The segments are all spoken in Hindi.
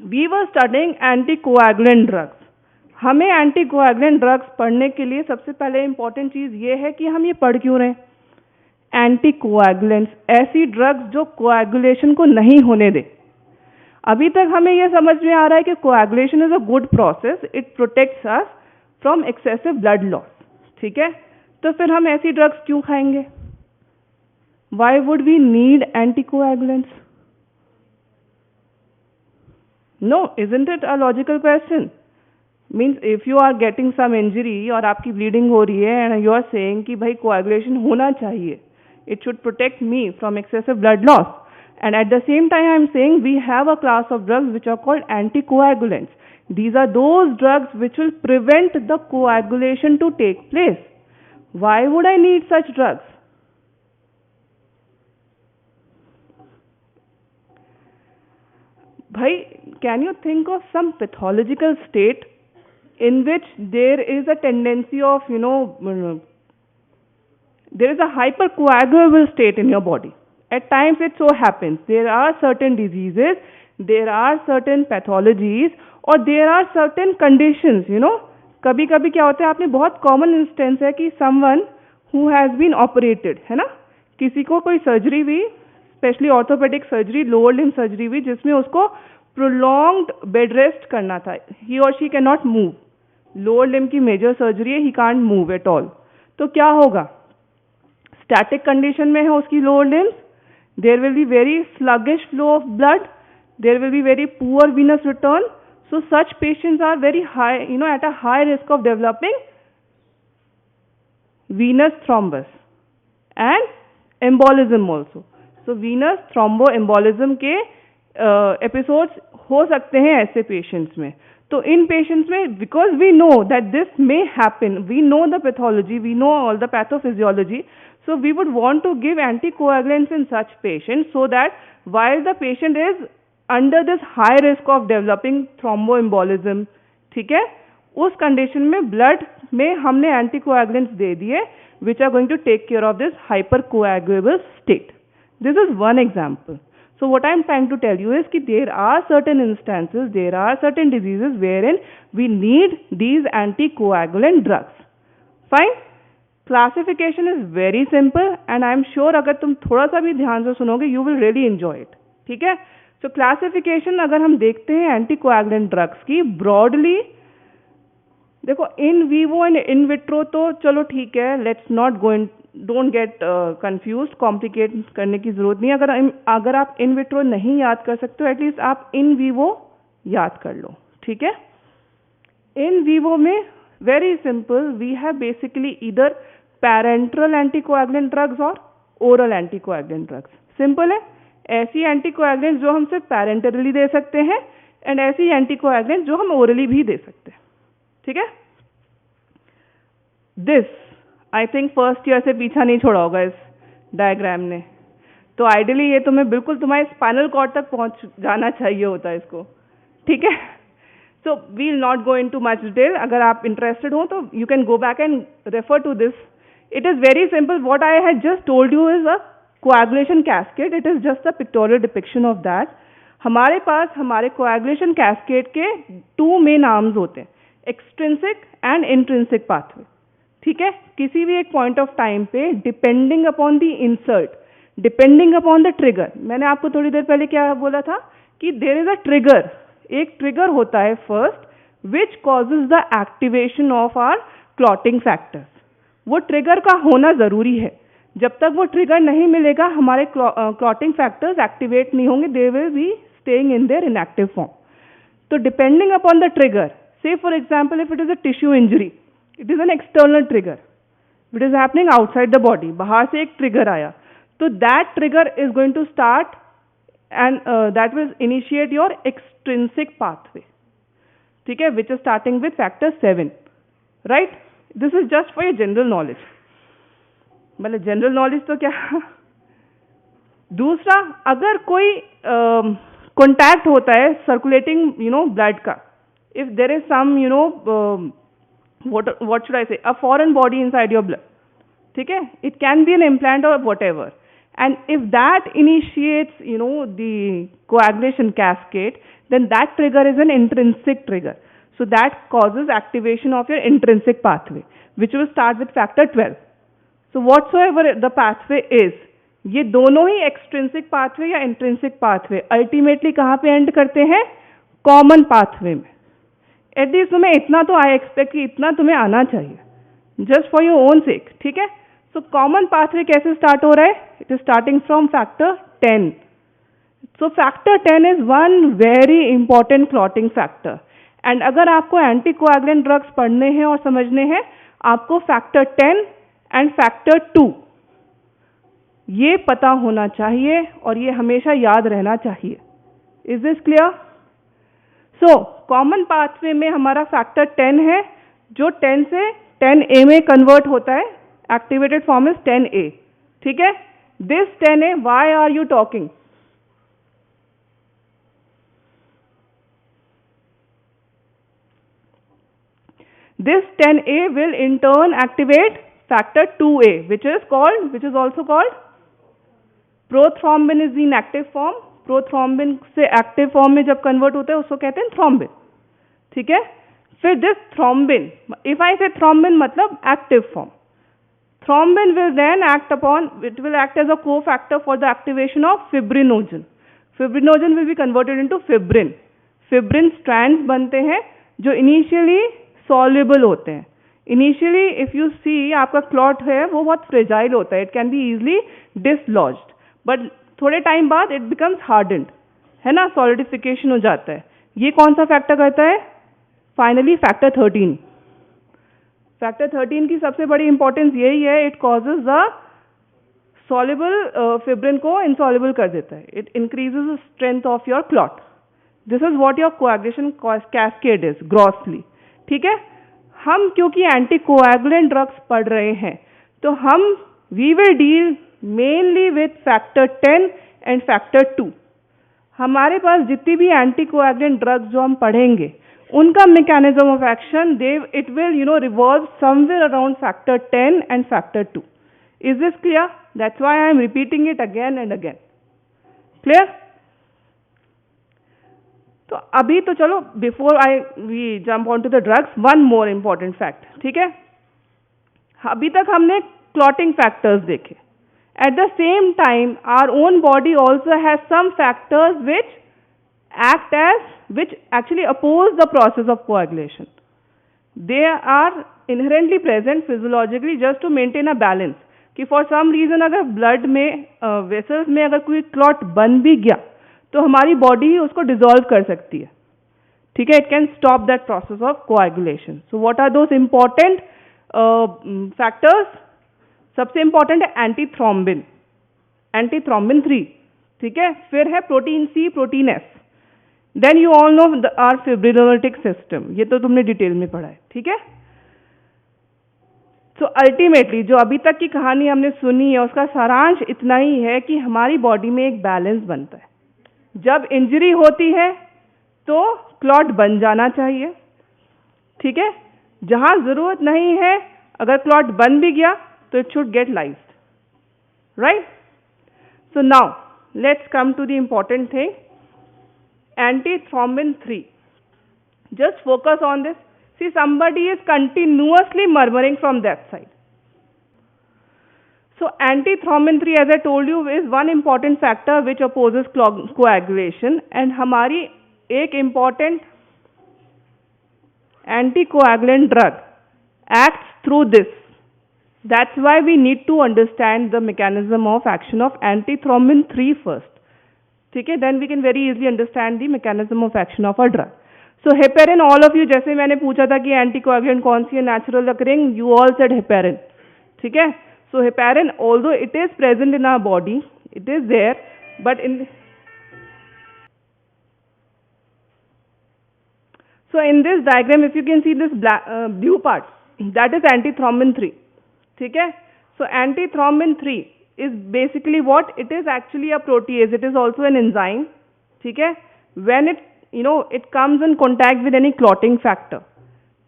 We were studying anticoagulant drugs. हमें एंटीकोएगुलेंट ड्रग्स पढ़ने के लिए सबसे पहले इंपॉर्टेंट चीज़ ये है कि हम ये पढ़ क्यों रहे हैं। एंटीकोएगुलेंट्स, ऐसी ड्रग्स जो कोएगुलेशन को नहीं होने दे। अभी तक हमें यह समझ में आ रहा है कि coagulation is a good process, it protects us from excessive blood loss. ठीक है, तो फिर हम ऐसी ड्रग्स क्यों खाएंगे? Why would we need anticoagulants? No, isn't it a logical question? Means if you are getting some injury और आपकी ब्लीडिंग हो रही है एंड यू आर सेइंग कि भाई कोएगुलेशन होना चाहिए, it should protect me from excessive blood loss, and at the same time I am saying we have a class of drugs which are called anticoagulants. These are those drugs which will prevent the coagulation to take place. Why would I need such drugs? Bhai, can you think of some pathological state in which there is a tendency of, there is a hypercoagulable state in your body? At times it so happens there are certain diseases, there are certain pathologies, और there are certain conditions, कभी कभी क्या होता है, आपने बहुत कॉमन इंस्टेंस है कि someone who has been operated, है ना, किसी को कोई सर्जरी हुई, specially orthopedic surgery, lower limb surgery हुई, जिसमें उसको प्रोलॉन्ग्ड बेड रेस्ट करना था, ही और she can not move, lower limb की मेजर सर्जरी है, he can't move at all. तो क्या होगा? स्टैटिक कंडीशन में है उसकी lower limbs, there will be very sluggish flow of blood, there will be very poor venous return, so such patients are very high, at a high risk of developing venous thrombus and embolism also. So venous thromboembolism के episodes हो सकते हैं ऐसे patients में। तो इन patients में, because we know that this may happen, we know the pathology, we know all the pathophysiology, so we would want to give anticoagulants in such patients so that while the patient is under this high risk of developing thromboembolism, ठीक है, उस condition में blood में हमने anticoagulants दे दिए which are going to take care of this hypercoagulable state. This is one example. So what I am trying to tell you is that there are certain instances, there are certain diseases wherein we need these anticoagulant drugs. Fine? Classification is very simple and I am sure अगर तुम थोड़ा सा भी ध्यान से सुनोगे you will really enjoy it. ठीक है? So classification अगर हम देखते हैं anticoagulant drugs की broadly, देखो in vivo and in vitro तो चलो ठीक है, let's not go in, don't get confused, complicate करने की जरूरत नहीं। अगर आप in vitro नहीं याद कर सकते हो, एटलीस्ट आप in vivo याद कर लो। ठीक है? In vivo में very simple, we have basically either parenteral anticoagulant drugs और oral anticoagulant drugs. सिंपल है, ऐसी एंटीकोएगुलेंट जो हम सिर्फ पैरेंटरली दे सकते हैं एंड ऐसी एंटीकोएगुलेंट जो हम ओरली भी दे सकते हैं। ठीक है? This I think first year से पीछा नहीं छोड़ा होगा इस डायग्राम ने। तो आइडियली ये तुम्हें बिल्कुल तुम्हारे स्पाइनल कॉर्ड तक पहुंच जाना चाहिए होता है इसको। ठीक है? So we will not go into much detail. अगर आप इंटरेस्टेड हो तो you can go back and refer to this. It is very simple. What I had just told you is a coagulation cascade. It is just a pictorial depiction of that. हमारे पास हमारे coagulation cascade के two main arms होते हैं, extrinsic and intrinsic pathway. ठीक है? किसी भी एक point of time पे depending upon the insert, depending upon the trigger, मैंने आपको थोड़ी देर पहले क्या बोला था कि there is a trigger, एक trigger होता है first which causes the activation of our clotting factors. वो ट्रिगर का होना ज़रूरी है। जब तक वो ट्रिगर नहीं मिलेगा हमारे क्लॉटिंग फैक्टर्स एक्टिवेट नहीं होंगे, they will be staying in their inactive form. तो depending upon the trigger, say for example if it is a tissue injury, it is an external trigger, it is happening outside the body, बाहर से एक ट्रिगर आया, तो that trigger is going to start and that will initiate your extrinsic pathway. ठीक है, which is starting with factor 7, right? This is just for your general knowledge. मतलब जनरल नॉलेज तो क्या। दूसरा, अगर कोई कॉन्टैक्ट होता है सर्कुलेटिंग ब्लड का, if there is some what should I say, a foreign body inside your blood, ठीक है, it can be an implant or whatever, and if that initiates the coagulation cascade, then that trigger is an intrinsic trigger. So that causes activation of your intrinsic pathway, which will start with factor 12. So whatsoever the pathway is, ये दोनों ही एक्सट्रिंसिक पाथवे या इंट्रिंसिक पाथवे अल्टीमेटली कहाँ पे एंड करते हैं? कॉमन पाथवे में. एटलीस्ट तुम्हें इतना तो आई एक्सपेक्ट कि इतना तुम्हें आना चाहिए, जस्ट फॉर योर ओन सेक. ठीक है. सो कॉमन पाथवे कैसे स्टार्ट हो रहा है? It is starting from factor 10. So factor 10 is one very important clotting factor. And अगर आपको एंटीकोएगुलेंट ड्रग्स पढ़ने हैं और समझने हैं, आपको फैक्टर 10 एंड फैक्टर 2 ये पता होना चाहिए और ये हमेशा याद रहना चाहिए. Is this clear? So common pathway में हमारा फैक्टर 10 है, जो 10 से 10A में कन्वर्ट होता है. Activated form is 10A. ठीक है. This 10A, why are you talking? This 10A will in turn activate factor 2A, which is also called prothrombin is the inactive form. Prothrombin से active form में जब convert होता है उसको कहते हैं thrombin. ठीक है. फिर this thrombin, if I say thrombin मतलब active form, thrombin will then it will act as a cofactor for the activation of fibrinogen. Fibrinogen will be converted into fibrin. Fibrin strands बनते हैं जो initially soluble होते हैं. Initially if you see आपका clot है वो बहुत fragile होता है. It can be easily dislodged. But थोड़े टाइम बाद it becomes hardened, है ना, solidification हो जाता है. ये कौन सा फैक्टर करता है? Finally factor 13. फैक्टर 13 की सबसे बड़ी इंपॉर्टेंस यही है, it causes the soluble fibrin को इनसॉल्युबल कर देता है. It increases the strength of your clot. This is what your coagulation cascade is grossly. ठीक है. हम क्योंकि एंटी कोएगुलेंट ड्रग्स पढ़ रहे हैं, तो हम we will deal mainly with factor 10 and factor 2. हमारे पास जितनी भी एंटी कोएगुलेंट ड्रग्स जो हम पढ़ेंगे, उनका mechanism of action it will revolve somewhere around factor 10 and factor 2. Is this clear? That's why I am repeating it again and again. Clear? तो अभी तो चलो, before we jump on to the drugs, one more important fact. ठीक है. अभी तक हमने क्लॉटिंग फैक्टर्स देखे. At the same time our own body also has some factors which actually oppose the process of coagulation. They are inherently present physiologically just to maintain a balance. कि for some reason अगर blood में vessels में अगर कोई clot बन भी गया, तो हमारी body ही उसको dissolve कर सकती है. ठीक है. It can stop that process of coagulation. So what are those important factors? सबसे important है antithrombin, antithrombin 3. ठीक है. फिर है protein C, protein S. Then you all know our fibrinolytic system. ये तो तुमने डिटेल में पढ़ा है. ठीक है. So ultimately जो अभी तक की कहानी हमने सुनी है, उसका सारांश इतना ही है कि हमारी बॉडी में एक बैलेंस बनता है. जब इंजरी होती है तो क्लॉट बन जाना चाहिए. ठीक है. जहां जरूरत नहीं है, अगर क्लॉट बन भी गया तो it should get lysed. Right? So now let's come to the important thing, antithrombin 3. Just focus on this. See, somebody is continuously murmuring from that side. So antithrombin 3, as I told you, is one important factor which opposes coagulation. And हमारी एक important anticoagulant drug acts through this. That's why we need to understand the mechanism of action of antithrombin 3 first. ठीक है. Then we can very easily understand the mechanism of action of a drug. So heparin, all of you, जैसे मैंने पूछा था कि एंटीकोएगुलेंट कौन सी है natural occurring, you all said heparin. ठीक है. So heparin, although it is present in our body, it is there, but in this diagram if you can see this blue part, that is antithrombin 3. ठीक है. So antithrombin 3 is basically what? It is actually a protease. It is also an enzyme. ठीक है. When it comes in contact with any clotting factor.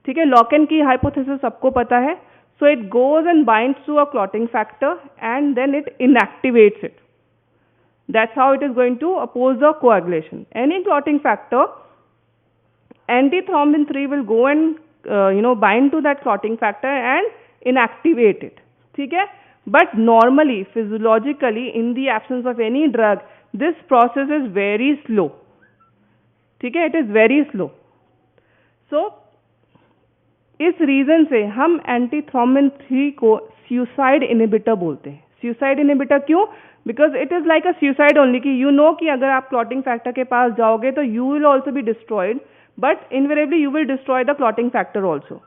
ठीक है. Loken की hypothesis सबको पता है. So it goes and binds to a clotting factor and then it inactivates it. That's how it is going to oppose the coagulation. Any clotting factor, antithrombin 3 will go and bind to that clotting factor and inactivate it. ठीक है? But normally, physiologically, in the absence of any drug, this process is very slow. ठीक है? It is very slow. So, इस रीजन से हम एंटीथ्रोम्बिन 3 को सुसाइड इनिबिटर बोलते हैं. सुसाइड इनिबिटर क्यों? Because it is like a suicide only, कि यू नो कि अगर आप क्लॉटिंग फैक्टर के पास जाओगे तो you will also be destroyed, but invariably you will destroy the clotting factor also.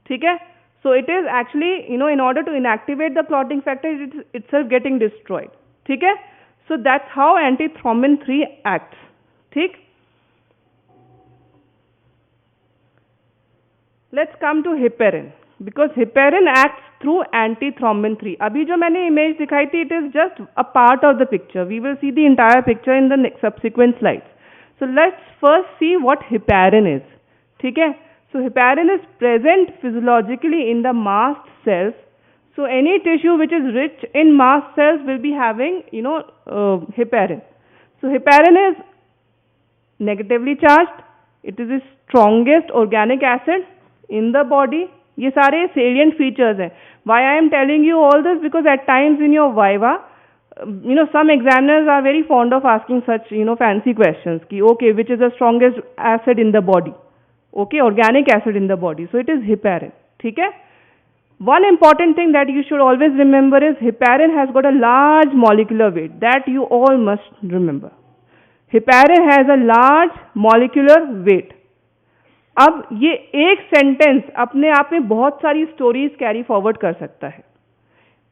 ठीक है? So it is actually in order to inactivate the clotting factor it itself getting destroyed. ठीक है? So that's how antithrombin 3 acts. ठीक. Let's come to heparin, because heparin acts through antithrombin 3. अभी जो मैंने इमेज दिखाई थी, it is just a part of the picture. We will see the entire picture in the next subsequent slides. So let's first see what heparin is. ठीक है? So heparin is present physiologically in the mast cells. So any tissue which is rich in mast cells will be having heparin. So heparin is negatively charged. It is the strongest organic acid in the body. ये सारे salient features हैं. Why I am telling you all this? Because at times in your viva, some examiners are very fond of asking such, fancy questions. Ki, okay, which is the strongest acid in the body? Okay, organic acid in the body. So it is heparin. ठीक है? One important thing that you should always remember is heparin has got a large molecular weight. That you all must remember. Heparin has a large molecular weight. अब ये एक सेंटेंस अपने आप में बहुत सारी स्टोरीज कैरी फॉरवर्ड कर सकता है.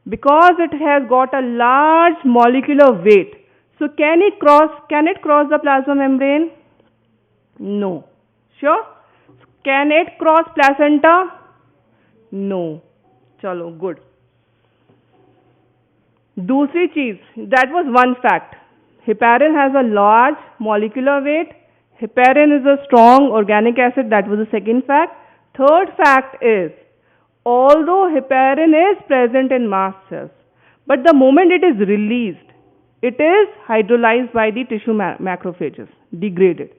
Because it has got a large molecular weight, so can it cross the plasma membrane? No. Sure? Can it cross placenta? No. चलो, गुड. दूसरी चीज, that was one fact. Heparin has a large molecular weight. Heparin is a strong organic acid. That was the second fact. Third fact is, although heparin is present in mast cells, but the moment it is released, it is hydrolyzed by the tissue macrophages, degraded.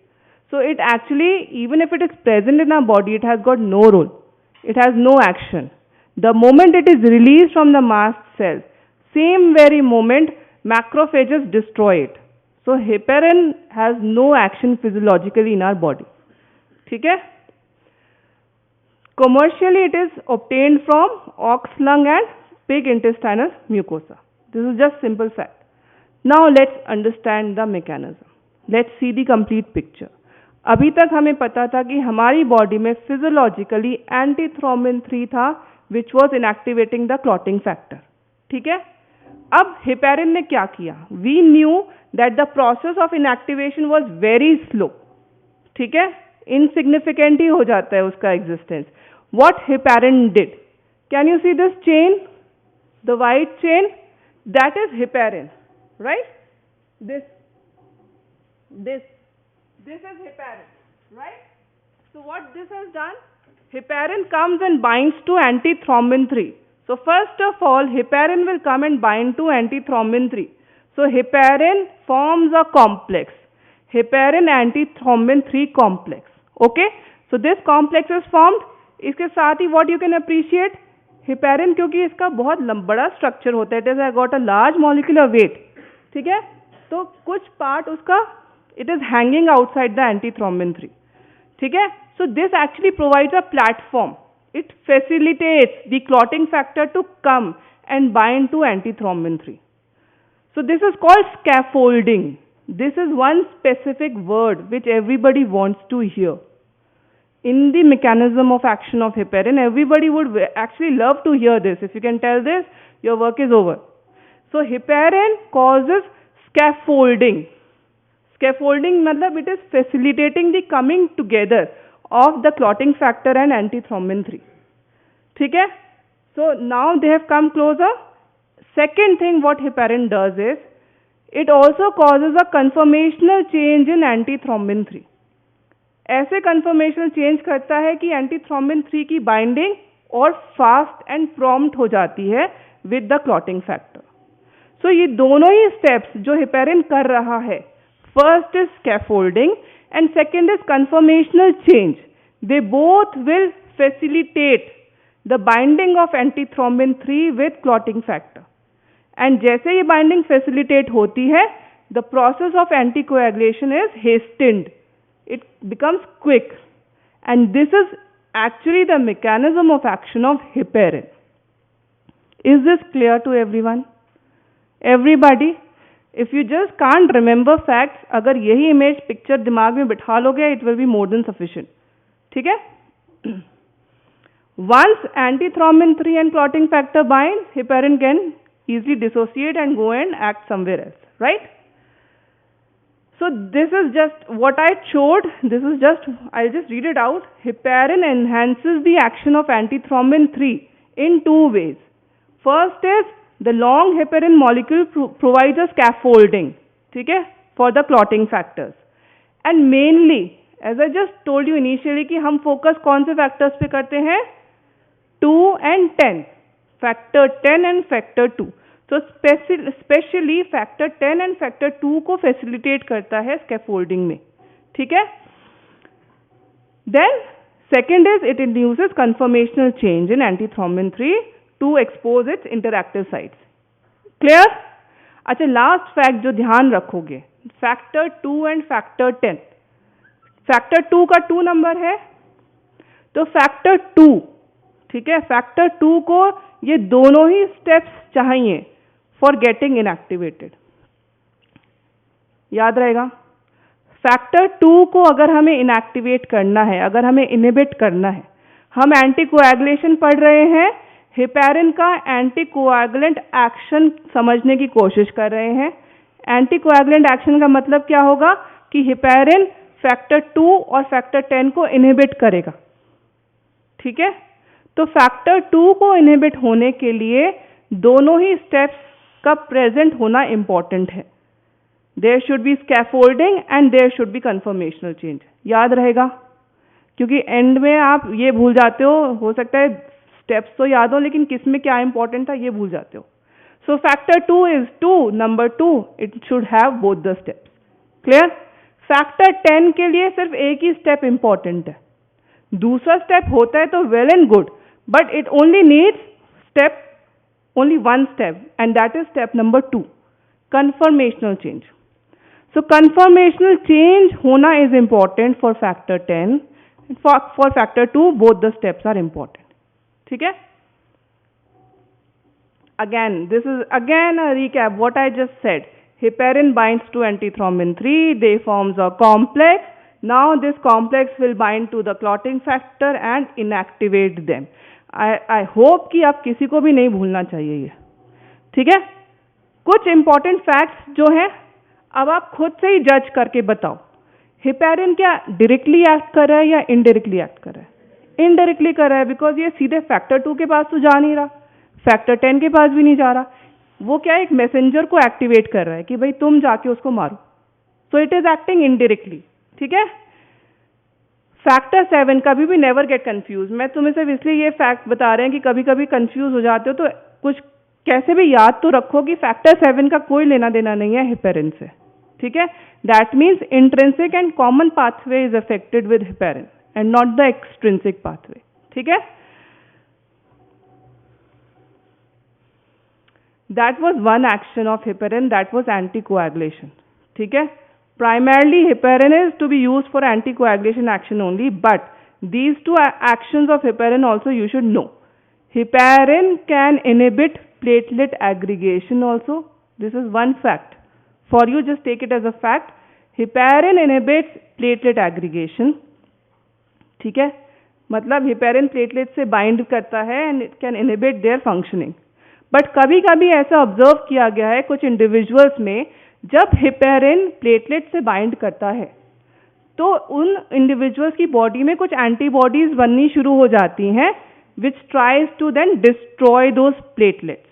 So it actually, even if it is present in our body, it has got no role. It has no action. The moment it is released from the mast cells, same very moment, macrophages destroy it. So heparin has no action physiologically in our body. ठीक है? Commercially it is obtained from ox lung and pig intestinal mucosa. This is just simple fact. Now let's understand the mechanism. Let's see the complete picture. अभी तक हमें पता था कि हमारी बॉडी में फिजियोलॉजिकली एंटीथ्रोम्बिन 3 था, which was inactivating the clotting factor. ठीक है? अब हेपेरिन ने क्या किया? We knew that the process of inactivation was very slow. ठीक है? इनसिग्निफिकेंट ही हो जाता है उसका existence. What heparin did? Can you see this chain, the white chain? That is heparin, right? This is heparin, right? So what this has done? Heparin comes and binds to antithrombin 3. So first of all, heparin will come and bind to antithrombin 3. So heparin forms a complex, heparin antithrombin 3 complex. Okay? So this complex is formed. इसके साथ ही what you can appreciate? heparin क्योंकि इसका बहुत बड़ा स्ट्रक्चर होता है, it has got a large molecular weight. ठीक है? तो कुछ पार्ट उसका it is hanging outside the antithrombin 3. ठीक है? So this actually provides a platform. It facilitates the clotting factor to come and bind to antithrombin 3. So this is called scaffolding. This is one specific word which everybody wants to hear. In the mechanism of action of heparin, everybody would actually love to hear this. If you can tell this, your work is over. So heparin causes scaffolding. Scaffolding matlab it is facilitating the coming together of the clotting factor and antithrombin 3. ठीक है? So now they have come closer. Second thing what heparin does is, it also causes a conformational change in antithrombin 3. ऐसे conformational change करता है कि antithrombin 3 की binding और fast and prompt हो जाती है with the clotting factor. सो ये दोनों ही स्टेप्स जो हेपेरिन कर रहा है, first is scaffolding and second is conformational change, they both will facilitate the binding of antithrombin 3 with clotting factor. And जैसे ये बाइंडिंग फैसिलिटेट होती है, the process of anticoagulation is hastened, it becomes quick, and this is actually the mechanism of action of heparin. Is this clear to everyone? Everybody? If you just can't remember facts, अगर यही image picture दिमाग में बिठा लोगे, it will be more than sufficient. ठीक है? Once antithrombin 3 and clotting factor bind, heparin can easily dissociate and go and act somewhere else, right? So this is just what I showed. This is just, I'll just read it out. Heparin enhances the action of antithrombin 3 in two ways. First is the long heparin molecule provides a scaffolding, ठीक है, for the clotting factors. And mainly, as I just told you initially कि हम focus कौन से factors पे करते हैं? 2 and 10. Factor 10 and factor 2. तो स्पेशली फैक्टर 10 एंड फैक्टर 2 को फैसिलिटेट करता है स्कैफोल्डिंग में, ठीक है। Then second is it induces conformational change in antithrombin 3 to expose its interactive sites. Clear? अच्छा, लास्ट फैक्ट जो ध्यान रखोगे, फैक्टर 2 एंड फैक्टर 10। फैक्टर 2 का 2 नंबर है, तो फैक्टर 2, ठीक है, फैक्टर 2 को ये दोनों ही स्टेप्स चाहिए फॉर गेटिंग इनएक्टिवेटेड। याद रहेगा, फैक्टर 2 को अगर हमें इनएक्टिवेट करना है, अगर हमें इनहिबिट करना है, हम एंटीकोएगुलेशन पढ़ रहे हैं, हेपेरिन का एंटीकोएगुलेंट एक्शन समझने की कोशिश कर रहे हैं। एंटीकोएगुलेंट एक्शन का मतलब क्या होगा कि हेपेरिन फैक्टर 2 और फैक्टर 10 को इनहिबिट करेगा, ठीक है। तो फैक्टर 2 को इनहिबिट होने के लिए दोनों ही स्टेप्स का प्रेजेंट होना इंपॉर्टेंट है। There should be scaffolding and there should be conformational change. याद रहेगा, क्योंकि एंड में आप ये भूल जाते हो सकता है स्टेप्स तो याद हो लेकिन किस में क्या इंपॉर्टेंट था ये भूल जाते हो। So factor 2 is 2, number 2, it should have both the steps. Clear? Factor 10 के लिए सिर्फ एक ही स्टेप इंपॉर्टेंट है, दूसरा स्टेप होता है तो well and good, but it only needs only one step, and that is step number 2, conformational change. So conformational change होना is important for factor 10, for factor 2 both the steps are important. ठीक है? Again, this is again a recap what I just said. Heparin binds to antithrombin 3, they forms a complex. Now this complex will bind to the clotting factor and inactivate them. I hope कि आप किसी को भी नहीं भूलना चाहिए ये, ठीक है। कुछ इंपॉर्टेंट फैक्ट्स जो हैं अब आप खुद से ही जज करके बताओ, हेपेरिन क्या डायरेक्टली एक्ट कर रहा है या इनडायरेक्टली एक्ट कर रहा है? इनडायरेक्टली कर रहा है, बिकॉज ये सीधे फैक्टर 2 के पास तो जा नहीं रहा, फैक्टर 10 के पास भी नहीं जा रहा, वो क्या एक मैसेंजर को एक्टिवेट कर रहा है कि भाई तुम जाके उसको मारो। सो इट इज एक्टिंग इनडायरेक्टली, ठीक है। फैक्टर 7 कभी भी नेवर गेट कंफ्यूज। मैं तुम्हें सिर्फ इसलिए ये फैक्ट बता रहे हैं कि कभी कभी कंफ्यूज हो जाते हो, तो कुछ कैसे भी याद तो रखो कि फैक्टर 7 का कोई लेना देना नहीं है हेपेरिन से, ठीक है। That means intrinsic and common pathway is affected with heparin and not the extrinsic pathway, ठीक है। That was one action of heparin, that was anticoagulation, ठीक है। Primarily, heparin is to be used for anticoagulation action only, but these two actions of heparin also you should know. Heparin can inhibit platelet aggregation also. This is one fact. For you, just take it as a fact. Heparin inhibits platelet aggregation. ठीक है, मतलब heparin platelet से bind करता है and it can inhibit their functioning. But कभी कभी ऐसा observe किया गया है कुछ individuals में, जब हेपेरिन प्लेटलेट से बाइंड करता है तो उन इंडिविजुअल्स की बॉडी में कुछ एंटीबॉडीज बननी शुरू हो जाती हैं which tries to then destroy those platelets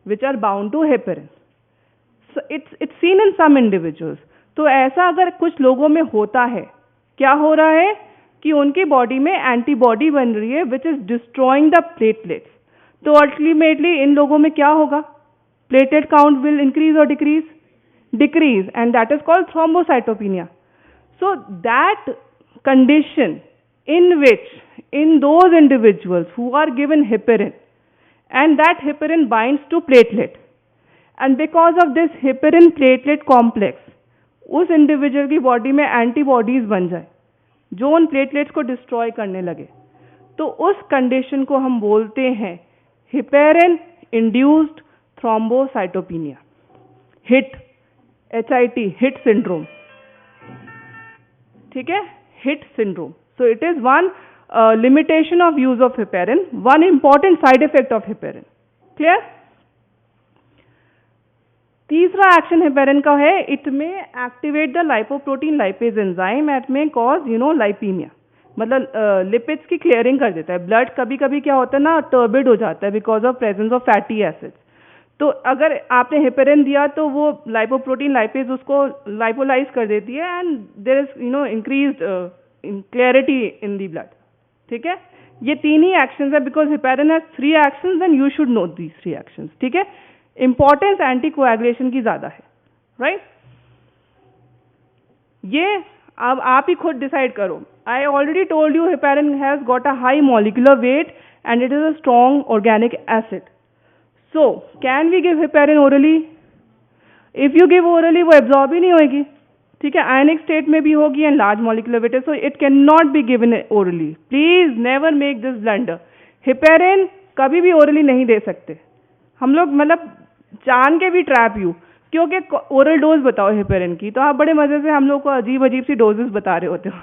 which are bound to heparin. It's seen in some individuals. तो ऐसा अगर कुछ लोगों में होता है, क्या हो रहा है कि उनकी बॉडी में एंटीबॉडी बन रही है which is destroying the platelets, तो अल्टीमेटली इन लोगों में क्या होगा? platelet count will increase or decrease? Decrease, and that is called thrombocytopenia. So that condition in which, in those individuals who are given heparin, and that heparin binds to platelet, and because of this heparin platelet complex, उस इंडिविजुअल की बॉडी में एंटीबॉडीज बन जाए जो उन प्लेटलेट्स को डिस्ट्रॉय करने लगे, तो उस कंडीशन को हम बोलते हैं heparin induced thrombocytopenia, hit, HIT, hit syndrome. ठीक है, hit syndrome. So it is one limitation of use of heparin, one important side effect of heparin. Clear? तीसरा एक्शन हेपेरिन का है, इट में activate the lipoprotein lipase enzyme eight में कॉज लाइपीमिया, मतलब लिपिड्स की क्लियरिंग कर देता है. ब्लड कभी कभी क्या होता है ना, टर्बिड हो जाता है because of presence of fatty acids. तो अगर आपने हेपेरिन दिया तो वो लाइपोप्रोटीन लाइपेज उसको लाइपोलाइज कर देती है and there is increased clarity in the blood. ठीक है, ये तीन ही एक्शंस है because heparin has 3 actions and you should know these 3 actions. ठीक है, इंपॉर्टेंस एंटीकोएगुलेशन की ज्यादा है, राइट? ये अब आप ही खुद डिसाइड करो. I already told you heparin has got a high molecular weight and it is a strong organic acid. So can we give heparin orally? If you give orally वो एब्जॉर्ब ही नहीं होगी. ठीक है, आयनिक स्टेट में भी होगी एंड लार्ज मॉलिक्यूलर वेट है, so it can not be given orally. Please never make this blunder. Heparin कभी भी ओरली नहीं दे सकते हम लोग, मतलब जान के भी ट्रैप यू, क्योंकि ओरल डोज बताओ हेपेरिन की, तो आप बड़े मजे से हम लोग को अजीब अजीब सी डोजेस बता रहे होते हो.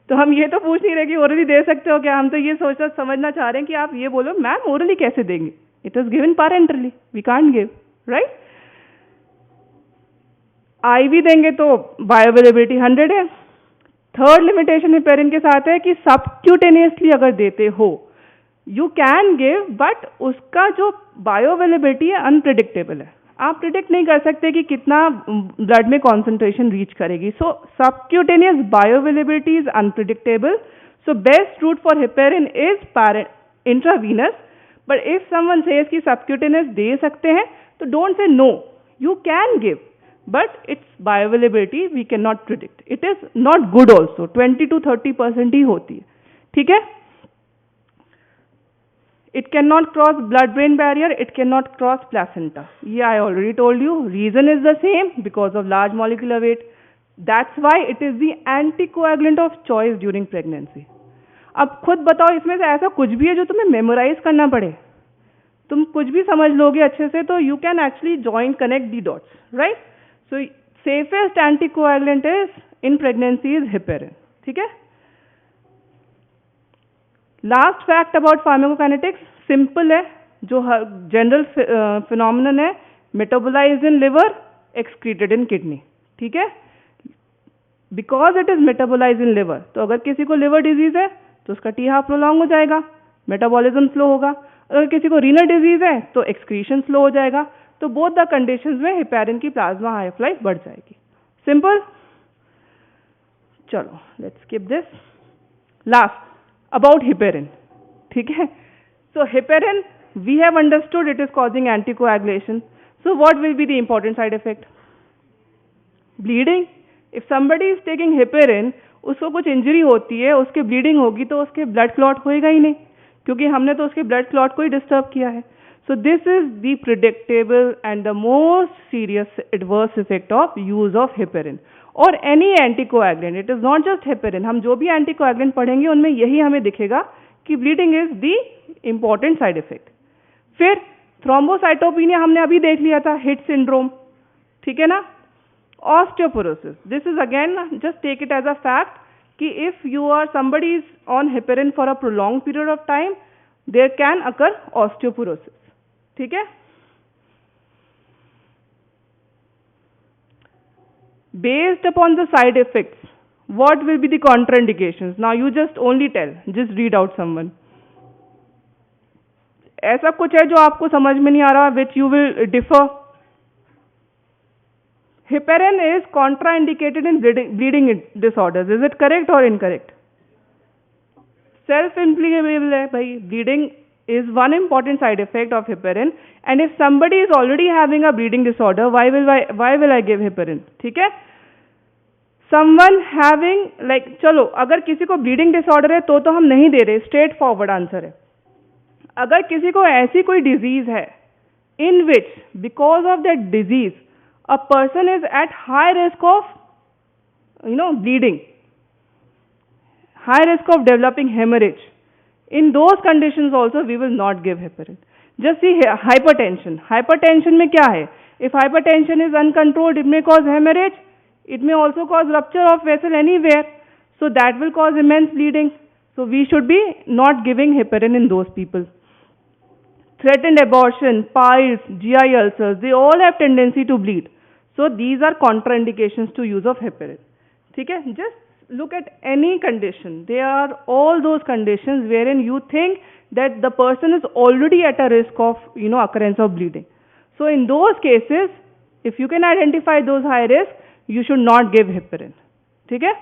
तो हम ये तो पूछ नहीं रहे कि ओरली दे सकते हो क्या, हम तो ये सोचना समझना चाह रहे हैं कि आप ये बोलो मैम ओरली कैसे देंगे, it is given parenterally, we can't give, right? IV देंगे तो बायोअवेलेबिलिटी 100 है. थर्ड लिमिटेशन हेपेरिन के साथ है कि सबक्यूटेनियसली अगर देते हो यू कैन गिव, बट उसका जो बायोअवेलेबिलिटी है अनप्रिडिक्टेबल है. आप प्रिडिक्ट नहीं कर सकते कि कितना ब्लड में कॉन्सेंट्रेशन रीच करेगी. So subcutaneous bioavailability is unpredictable. So best route for heparin is intravenous. But if someone says कि सबक्यूटेनियस दे सकते हैं तो don't say no, you can give, but its bioavailability we can not predict. It is not good also, 20 to 30% ही होती है. ठीक है, it cannot cross blood brain barrier, it cannot cross placenta. Yeah, I already told you, reason is the same, because of large molecular weight. That's why it is the anticoagulant of choice during pregnancy. अब खुद बताओ इसमें से ऐसा कुछ भी है जो तुम्हें मेमोराइज करना पड़े? तुम कुछ भी समझ लोगे अच्छे से तो you can actually join connect the dots, right? So safest anticoagulant is in pregnancy is heparin. ठीक है? Last fact about pharmacokinetics simple है, जो जनरल फिनोमिनन है, metabolised in liver, excreted in kidney. ठीक है, because it is metabolised in liver, तो अगर किसी को लिवर डिजीज है तो उसका T-half प्रोलॉन्ग हो जाएगा, मेटाबॉलिज्म स्लो होगा. अगर किसी को रीनल डिजीज है तो एक्सक्रीशन स्लो हो जाएगा. तो बोथ द कंडीशंस में हेपेरिन की प्लाज्मा हाइफ लाइफ बढ़ जाएगी. सिंपल. चलो let's skip this. Last about heparin. ठीक है, so heparin we have understood it is causing anticoagulation. So what will be the important side effect? Bleeding. If somebody is taking heparin, उसको कुछ इंजरी होती है, उसके ब्लीडिंग होगी तो उसके ब्लड क्लॉट होएगा ही नहीं, क्योंकि हमने तो उसके ब्लड क्लॉट को ही डिस्टर्ब किया है. So this is the predictable and the most serious adverse effect of use of heparin or any anticoagulant. It is not just heparin. हम जो भी anticoagulant पढ़ेंगे उनमें यही हमें दिखेगा कि bleeding is the important side effect. फिर thrombocytopenia हमने अभी देख लिया था, HIT syndrome. ठीक है ना? Osteoporosis. This is again just take it as a fact कि if you are somebody is on heparin for a prolonged period of time, there can occur osteoporosis. ठीक है? Based upon the side effects, what will be the contraindications? Now you just only tell, just read out someone. ऐसा कुछ है जो आपको समझ में नहीं आ रहा, which you will differ. Heparin is contraindicated in bleeding disorders. Is it correct or incorrect? Self-implicable है भाई, bleeding is one important side effect of heparin. And if somebody is already having a bleeding disorder, why will I give heparin? ठीक है? Someone having like, चलो अगर किसी को bleeding disorder है तो हम नहीं दे रहे, straight forward answer है. अगर किसी को ऐसी कोई disease है in which because of that disease a person is at high risk of bleeding, high risk of developing hemorrhage, in those conditions also we will not give heparin. Just see here, hypertension. Hypertension में क्या है? If hypertension is uncontrolled, it may cause hemorrhage. It may also cause rupture of vessel anywhere. So that will cause immense bleeding. So we should be not giving heparin in those people. Threatened abortion, piles, GI ulcers, they all have tendency to bleed. So these are contraindications to use of heparin. ठीक है? Just look at any condition. They are all those conditions wherein you think that the person is already at a risk of occurrence of bleeding. So in those cases, if you can identify those high risks, you should not give heparin. ठीक है?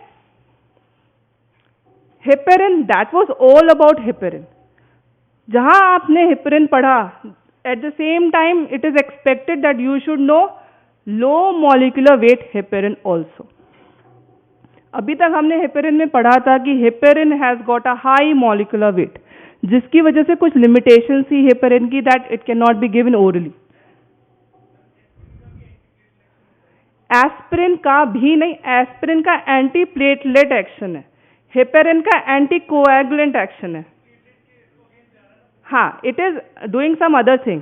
Heparin, that was all about heparin. जहाँ आपने heparin पढ़ा, at the same time it is expected that you should know low molecular weight heparin also. अभी तक हमने हेपेरिन में पढ़ा था कि heparin has got a high molecular weight, जिसकी वजह से कुछ लिमिटेशंस थी हेपेरिन की, that it can not be given orally. Aspirin का भी नहीं, एस्पिरिन का एंटी प्लेटलेट एक्शन है, हेपेरिन का एंटी कोएगुलेंट एक्शन है. हाँ, it is doing some other thing,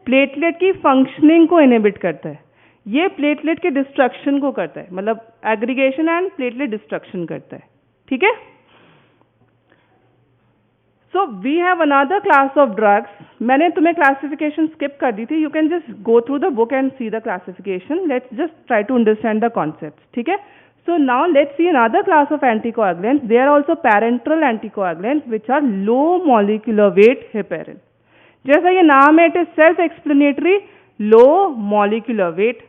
platelet की फंक्शनिंग को इनहिबिट करता है, ये प्लेटलेट के डिस्ट्रक्शन को करता है, मतलब एग्रीगेशन एंड प्लेटलेट डिस्ट्रक्शन करता है. ठीक है? So we have another class of drugs. मैंने तुम्हें क्लासिफिकेशन स्किप कर दी थी. You can just go through the book and see the classification. Let's just try to understand the concept. ठीक है? So now let's see another class of anticoagulants. They are also parenteral anticoagulants which are low molecular weight heparin. जैसा ये नाम है, it is self explanatory, low molecular weight.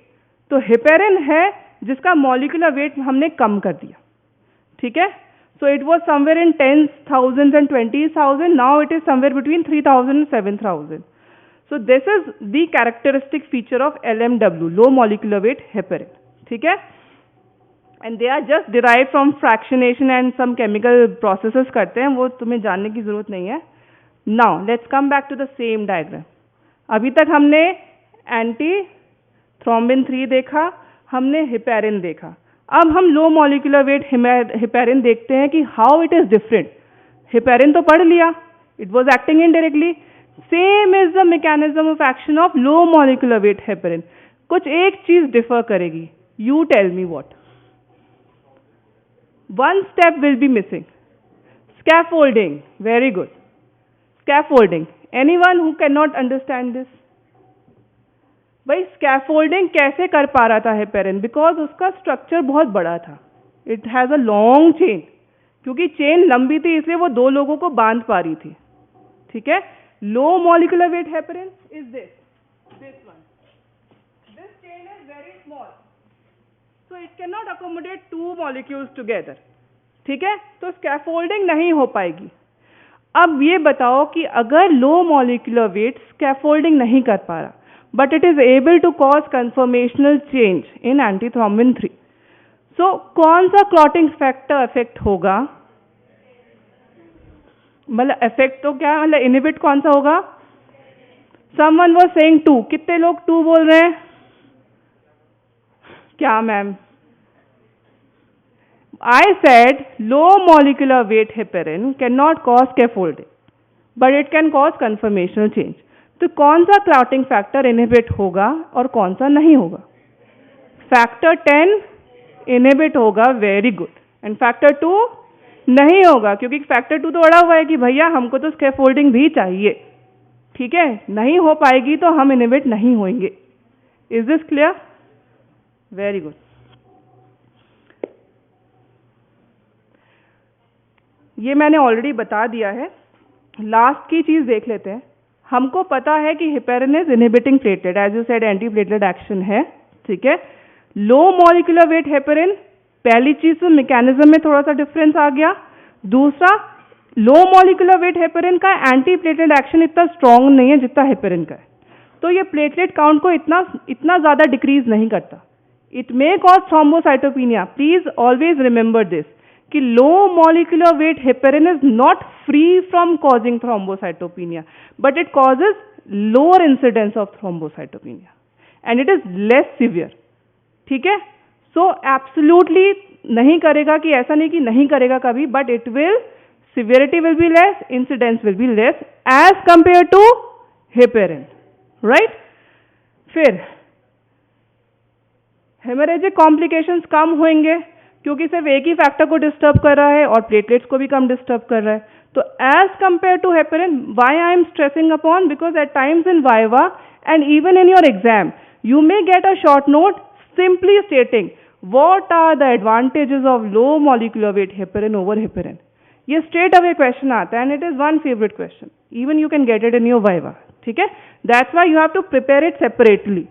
तो हेपेरिन है जिसका मॉलिक्यूलर वेट हमने कम कर दिया. ठीक है? So it was somewhere in 10,000 and 20,000. Now it is somewhere between 3,000 and 7,000. So this is the characteristic feature of LMW, low molecular weight heparin. ठीक है? And they are just derive from fractionation and some chemical processes करते हैं, वो तुम्हें जानने की जरूरत नहीं है. Now let's come back to the same diagram. अभी तक हमने एंटी थ्रोम्बिन 3 देखा, हमने हेपेरिन देखा. अब हम लो मॉलिक्यूलर वेट हेपेरिन देखते हैं कि how it is different. Heparin तो पढ़ लिया, it was acting indirectly. Same is the mechanism of action of low molecular weight heparin. कुछ एक चीज डिफर करेगी. You tell me what. One step will be missing. Scaffolding. Very good. Scaffolding. Anyone who can not understand this? भाई स्कैफोल्डिंग कैसे कर पा रहा था हेपेरिन? बिकॉज उसका स्ट्रक्चर बहुत बड़ा था. It has a long chain. क्योंकि चेन लंबी थी इसलिए वो दो लोगों को बांध पा रही थी. ठीक है? Low molecular weight heparin is this one. This chain is very small, so it can not accommodate 2 molecules together. ठीक है? तो स्कैफोल्डिंग नहीं हो पाएगी. अब ये बताओ कि अगर लो मॉलिक्यूलर वेट स्कैफोल्डिंग नहीं कर पा रहा, but it is able to cause conformational change in antithrombin 3. So कौन सा clotting factor effect होगा? मतलब effect तो क्या, मतलब inhibit कौन सा होगा? Someone was saying 2. कितने लोग 2 बोल रहे हैं? क्या ma'am? I said low molecular weight heparin cannot cause scaffolding, but it can cause conformational change. तो कौन सा क्लॉटिंग फैक्टर इनहिबिट होगा और कौन सा नहीं होगा? फैक्टर 10 इनहिबिट होगा. Very good. एंड फैक्टर 2 नहीं होगा, क्योंकि फैक्टर 2 तो अड़ा हुआ है कि भैया हमको तो स्कैफोल्डिंग भी चाहिए. ठीक है? नहीं हो पाएगी तो हम इनहिबिट नहीं होंगे. Is this clear? Very good. ये मैंने ऑलरेडी बता दिया है. लास्ट की चीज देख लेते हैं. हमको पता है कि heparin is inhibiting platelet, as you said anti platelet action है. ठीक है? लो मॉलिक्यूलर वेट हेपेरिन, पहली चीज तो मैकेनिज्म में थोड़ा सा डिफरेंस आ गया. दूसरा, लो मॉलिक्यूलर वेट हेपेरिन का एंटी प्लेटलेट एक्शन इतना स्ट्रांग नहीं है जितना हेपेरिन का है, तो ये प्लेटलेट काउंट को इतना ज़्यादा डिक्रीज नहीं करता. It may cause thrombocytopenia. Please always remember this कि low molecular weight heparin is not free from causing thrombocytopenia, but it causes lower incidence of thrombocytopenia and it is less severe. ठीक है, सो एब्सोल्युटली नहीं करेगा कि ऐसा नहीं कि नहीं करेगा कभी, but it will, severity will be less, incidence will be less as compared to heparin, right? फिर हेमोरेजिक कॉम्प्लिकेशंस कम होंगे क्योंकि सिर्फ एक ही फैक्टर को डिस्टर्ब कर रहा है और प्लेटलेट्स को भी कम डिस्टर्ब कर रहा है. तो as compare to heparin, why I am stressing upon, because at times in viva and even in your exam you may get a short note simply stating what are the advantages of low molecular weight heparin over heparin. ये स्ट्रेट अवे क्वेश्चन आता है and it is one favourite question. Even you can get it in your viva. ठीक है, that's why you have to prepare it separately.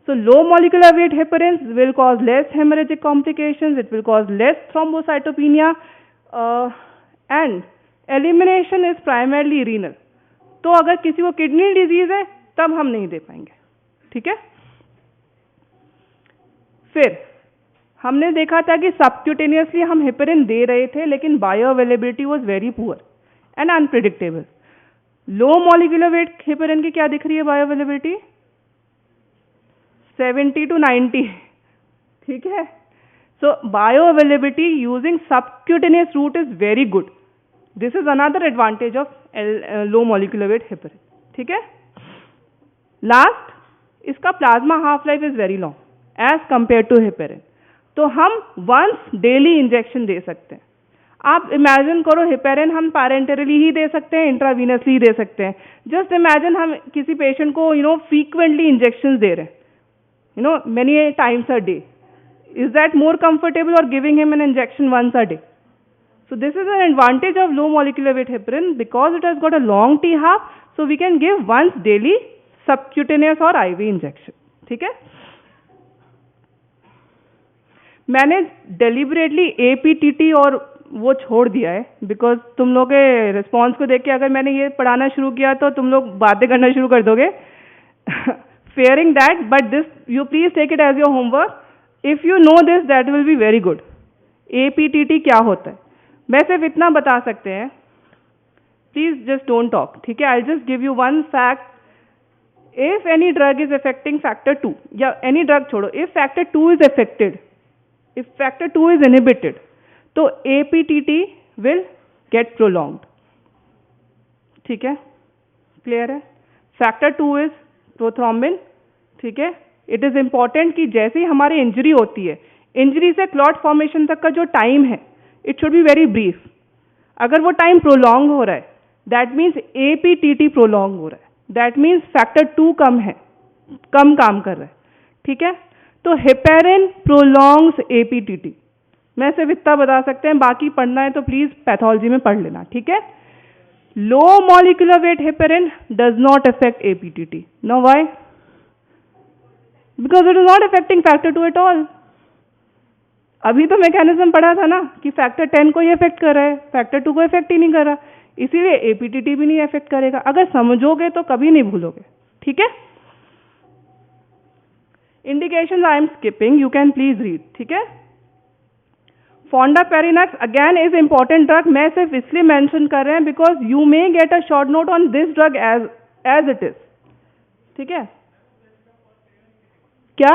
So low molecular weight heparins will cause less hemorrhagic complications, it will cause less thrombocytopenia, and elimination is primarily renal. तो अगर किसी को किडनी डिजीज है तब हम नहीं दे पाएंगे. ठीक है, फिर हमने देखा था कि सबक्यूटेनियसली हम हेपेरिन दे रहे थे लेकिन bio availability was very poor and unpredictable. Low molecular weight heparin की क्या दिख रही है बायो अवेलेबिलिटी? 70 to 90. ठीक है, so bioavailability using subcutaneous route is very good. This is another advantage of low molecular weight heparin. ठीक है, लास्ट, इसका plasma half life is very long as compare to heparin. तो हम वंस डेली इंजेक्शन दे सकते हैं. आप इमेजिन करो, हेपेरिन हम पैरेंटरली ही दे सकते हैं, इंट्रावीनसली ही दे सकते हैं. जस्ट इमेजिन हम किसी पेशेंट को फ्रीक्वेंटली इंजेक्शन दे रहे हैं, many times a day. Is that more comfortable or giving him an injection once a day? So this is an advantage of low molecular weight heparin because it has got a long T half, so we can give once daily subcutaneous or IV injection. ठीक है, मैंने deliberately APTT और वो छोड़ दिया है बिकॉज तुम लोग के रिस्पॉन्स को देख के अगर मैंने ये पढ़ाना शुरू किया तो तुम लोग बातें करना शुरू कर दोगे. Fearing that, but this you please take it as your homework. If you know this, that will be very good. APTT क्या होता है? मैं सिर्फ इतना बता सकते हैं. Please just don't talk. ठीक है, I'll just give you one fact. If any drug is affecting factor 2, या any drug छोड़ो, if factor 2 is affected, if factor 2 is inhibited, तो APTT will get prolonged. ठीक है, clear है? Factor 2 is prothrombin. ठीक है, इट इज इंपॉर्टेंट कि जैसे ही हमारी इंजरी होती है, इंजरी से क्लॉट फॉर्मेशन तक का जो टाइम है it should be very brief. अगर वो टाइम प्रोलॉन्ग हो रहा है दैट मीन्स APTT प्रोलॉन्ग हो रहा है, दैट मीन्स फैक्टर 2 कम है, कम काम कर रहा है. ठीक है, तो हेपेरिन प्रोलॉन्ग्स APTT. मैं सिर्फ इतना बता सकते हैं, बाकी पढ़ना है तो प्लीज पैथोलॉजी में पढ़ लेना. ठीक है, low molecular weight heparin does not affect APTT. Now why? Because it is not affecting factor 2 at all. अभी तो मैकेनिज्म पढ़ा था ना कि फैक्टर 10 को ही अफेक्ट कर रहा है, फैक्टर 2 को अफेक्ट ही नहीं कर रहा, इसीलिए APTT भी नहीं अफेक्ट करेगा. अगर समझोगे तो कभी नहीं भूलोगे. ठीक है, indications I am skipping, you can please read. ठीक है, Fondaparinux again is important drug. मैं सिर्फ इसलिए मेंशन कर रहे हैं because you may get a short note on this drug as it is. ठीक है, क्या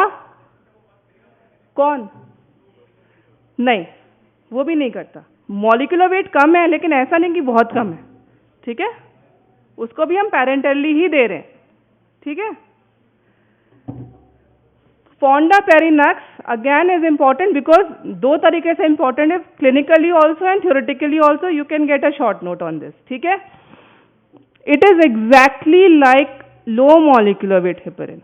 कौन? नहीं, वो भी नहीं करता. मॉलिक्यूलर वेट कम है लेकिन ऐसा नहीं कि बहुत कम है. ठीक है, उसको भी हम पैरेंटरली ही दे रहे हैं. ठीक है, Fondaparinux again is important because दो तरीके से important है, clinically also and theoretically also you can get a short note on this. ठीक है, it is exactly like low molecular weight heparin.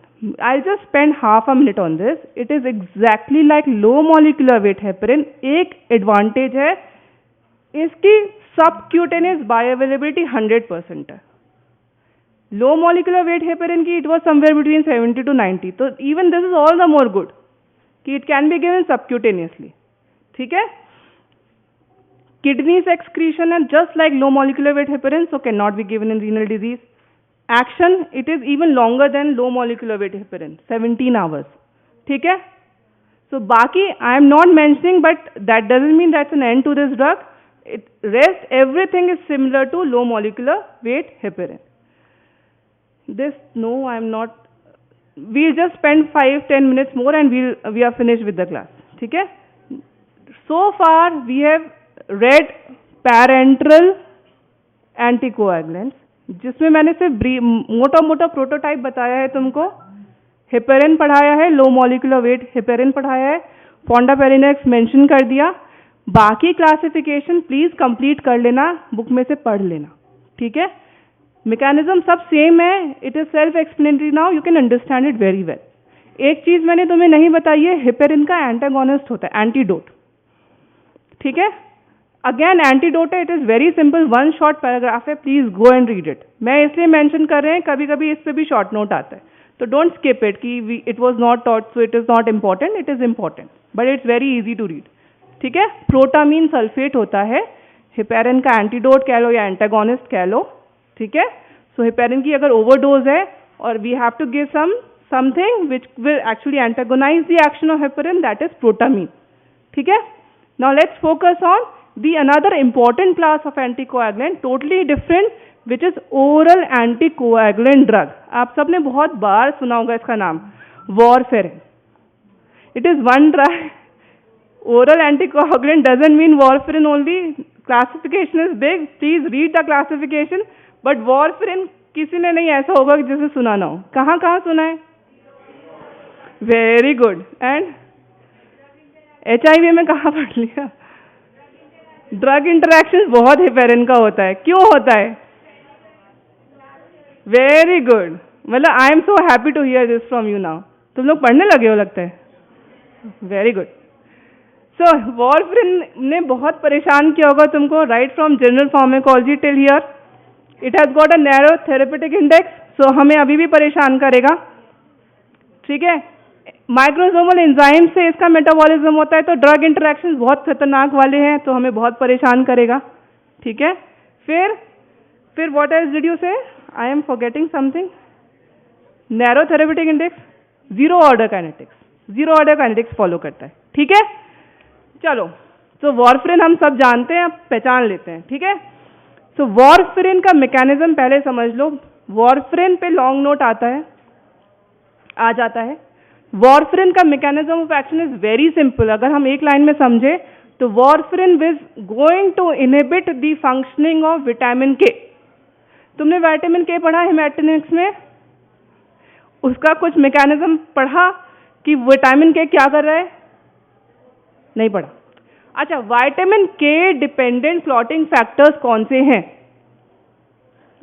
I'll just spend half a minute on this. It is exactly like low molecular weight heparin. एक advantage है, इसकी subcutaneous bioavailability 100% है. लो मॉलिक्यूलर वेट हेपेरिन की it was somewhere between 70 to 90. तो even this is all the more good कि it can be given subcutaneously. ठीक है, Kidneys excretion and just like low molecular weight heparin, so cannot be given in renal disease. Action, it is even longer than low molecular weight heparin, 17 hours. ठीक है? So बाकी I am not mentioning, but that doesn't mean that's an end to this drug. Rest everything is similar to low molecular weight heparin. This, no, I am not. We'll just spend 5-10 minutes more and we are finished with the class. ठीक है? So far we have read parenteral anticoagulants, जिसमें मैंने सिर्फ मोटा मोटा प्रोटोटाइप बताया है तुमको. हेपेरिन पढ़ाया है, लो मॉलिक्यूलर वेट हेपेरिन पढ़ाया है, फोंडापेरिनेक्स मेंशन कर दिया. बाकी क्लासिफिकेशन प्लीज कंप्लीट कर लेना, बुक में से पढ़ लेना. ठीक है? मैकेनिज्म सब सेम है. It is self explanatory now, you can understand it very well. एक चीज मैंने तुम्हें नहीं बताई है, हेपेरिन का एंटागोनिस्ट होता है, एंटीडोट. ठीक है? अगेन एंटीडोट है, it is very simple, 1 short paragraph है, please go and read it. मैं इसलिए मेंशन कर रहे हैं, कभी कभी इस पे भी शॉर्ट नोट आता है, तो डोंट स्किप इट कि it was not taught so it is not important. It is important but it's very easy to read. ठीक है? प्रोटामीन सल्फेट होता है, हेपेरिन का एंटीडोट कह लो या एंटागोनिस्ट कह लो. ठीक है? सो हेपेरिन की अगर ओवरडोज है और we have to give something which will actually antagonize the action of heparin, that is protamine. ठीक है? Now let's focus on the another important class of anticoagulant, totally different, which is oral anticoagulant drug. आप सबने बहुत बार सुना होगा इसका नाम, warfarin. It is one drug. Oral anticoagulant doesn't mean warfarin only. Classification is big. Please read the classification. But warfarin किसी ने नहीं ऐसा होगा कि जिसे सुना ना हो. कहाँ कहाँ सुना है? Very good. And HIV में कहाँ पढ़ लिया? ड्रग इंटरैक्शन बहुत हेपेरिन का होता है. क्यों होता है? Very good. मतलब I am so happy to hear this from you now. तुम लोग पढ़ने लगे हो लगता है. Very good. सो वॉरफरिन ने बहुत परेशान किया होगा तुमको, right from general pharmacology till here. It has got a narrow therapeutic index, so हमें अभी भी परेशान करेगा. ठीक है? माइक्रोसोमल एंजाइम से इसका मेटाबॉलिज्म होता है, तो ड्रग इंटरैक्शन बहुत खतरनाक वाले हैं, तो हमें बहुत परेशान करेगा. ठीक है? फिर व्हाट एल्स डिड यू से? I am forgetting something. Narrow therapeutic index, zero order kinetics follow करता है. ठीक है? चलो, तो वॉरफरिन हम सब जानते हैं, अब पहचान लेते हैं. ठीक है? तो वॉरफरिन का मैकेनिज्म पहले समझ लो. वॉरफरिन पे लॉन्ग नोट आ जाता है. वॉरफरिन का mechanism of action is very simple. अगर हम एक लाइन में समझे तो warfarin is going to inhibit the functioning of vitamin K. तुमने विटामिन के पढ़ा हेमेटोनिक्स में? उसका कुछ मैकेनिज्म पढ़ा कि विटामिन के क्या कर रहा है? नहीं पढ़ा. अच्छा, विटामिन के डिपेंडेंट क्लॉटिंग फैक्टर्स कौन से हैं?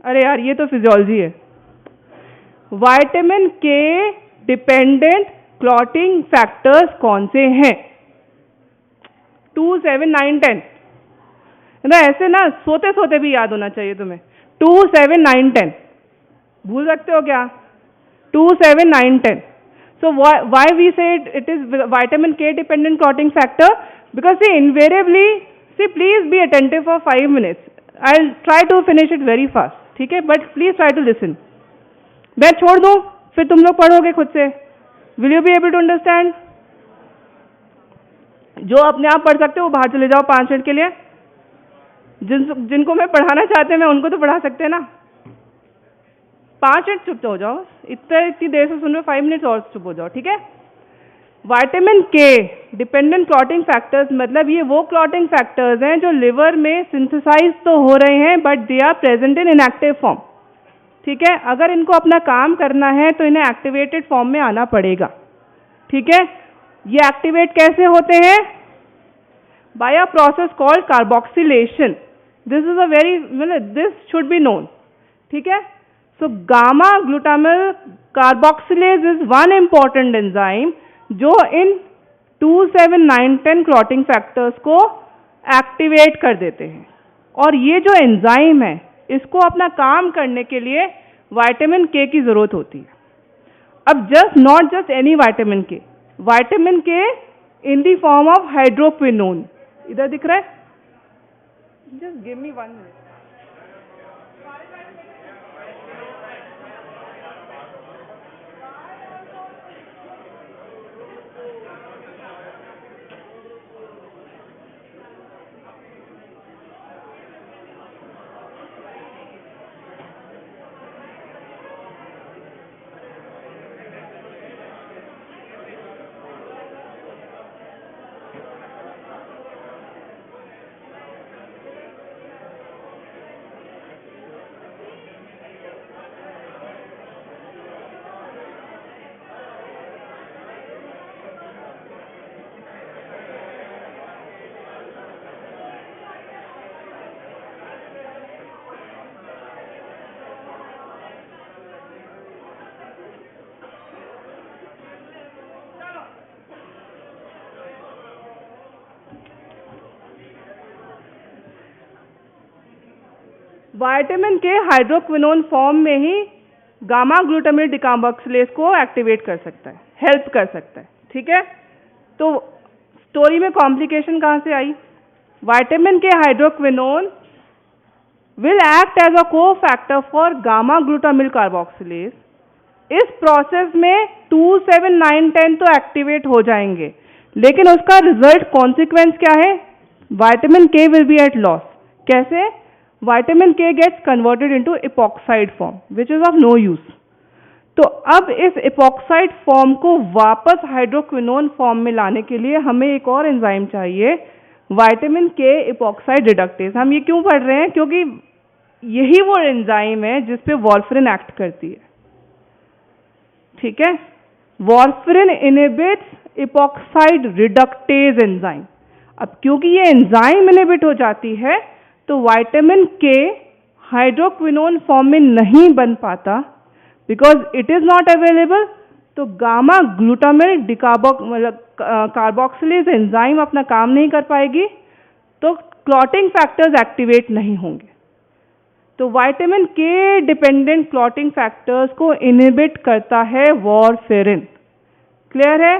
अरे यार, ये तो फिजियोलॉजी है. विटामिन के डिपेंडेंट क्लॉटिंग फैक्टर्स कौन से हैं? 2, 7, 9, 10. ना ऐसे ना सोते सोते भी याद होना चाहिए तुम्हें. 2, 7, 9, 10 भूल सकते हो क्या? 2, 7, 9, 10. So why we say it is vitamin K dependent clotting factor? Because see, invariably, see, please be attentive for 5 minutes. I'll try to finish it very fast. ठीक है? But please try to listen. मैं छोड़ दूं, फिर तुम लोग पढ़ोगे खुद से. Will you be able to understand? जो अपने आप पढ़ सकते हो वो बाहर चले जाओ 5 मिनट के लिए. जिनको मैं पढ़ाना चाहते हैं मैं उनको तो पढ़ा सकते हैं ना. 5 मिनट चुप हो जाओ. इतनी देर से सुन रहे हो, 5 मिनट और चुप हो जाओ. ठीक है? विटामिन के डिपेंडेंट क्लॉटिंग फैक्टर्स मतलब ये वो क्लॉटिंग फैक्टर्स हैं जो लिवर में सिंथेसाइज तो हो रहे हैं but they are present in inactive form. ठीक है? अगर इनको अपना काम करना है तो इन्हें एक्टिवेटेड फॉर्म में आना पड़ेगा. ठीक है? ये एक्टिवेट कैसे होते हैं? By a process called carboxylation. This is a very, मतलब दिस शुड बी नोन. ठीक है? So gamma glutamyl carboxylase is one important enzyme जो इन 2, 7, 9, 10 क्लॉटिंग फैक्टर्स को एक्टिवेट कर देते हैं. और ये जो एंजाइम है इसको अपना काम करने के लिए विटामिन के की जरूरत होती है. अब नॉट जस्ट एनी विटामिन के in the form of hydroquinone. इधर दिख रहा है? Just give me 1 minute. Vitamin K hydroquinone form में ही गामा ग्लूटामिल डिकार्बोक्सिलेज को एक्टिवेट कर सकता है, हेल्प कर सकता है, ठीक है। तो स्टोरी में कॉम्प्लिकेशन कहाँ से आई? Vitamin K hydroquinone will act as a cofactor for gamma glutamyl carboxylase. इस प्रोसेस में 2, 7, 9, 10 तो एक्टिवेट हो जाएंगे, लेकिन उसका रिजल्ट कॉन्सिक्वेंस क्या है? Vitamin K will be at loss. कैसे? Vitamin K gets converted into epoxide form which is of no use. तो अब इस इपॉक्साइड फॉर्म को वापस हाइड्रोक्विनोन फॉर्म में लाने के लिए हमें एक और एंजाइम चाहिए, विटामिन के इपॉक्साइड रिडक्टेज। हम ये क्यों पढ़ रहे हैं? क्योंकि यही वो एंजाइम है जिस पे वॉर्फरिन एक्ट करती है, ठीक है। Warfarin inhibits epoxide reductase enzyme. अब क्योंकि ये एंजाइम इनहिबिट हो जाती है तो विटामिन के हाइड्रोक्विनोन फॉर्म में नहीं बन पाता, because it is not available. तो गामा ग्लूटामिल कार्बोक्सिलेज एंजाइम अपना काम नहीं कर पाएगी, तो क्लॉटिंग फैक्टर्स एक्टिवेट नहीं होंगे। तो विटामिन के डिपेंडेंट क्लॉटिंग फैक्टर्स को इनहिबिट करता है वॉरफेरिन। क्लियर है?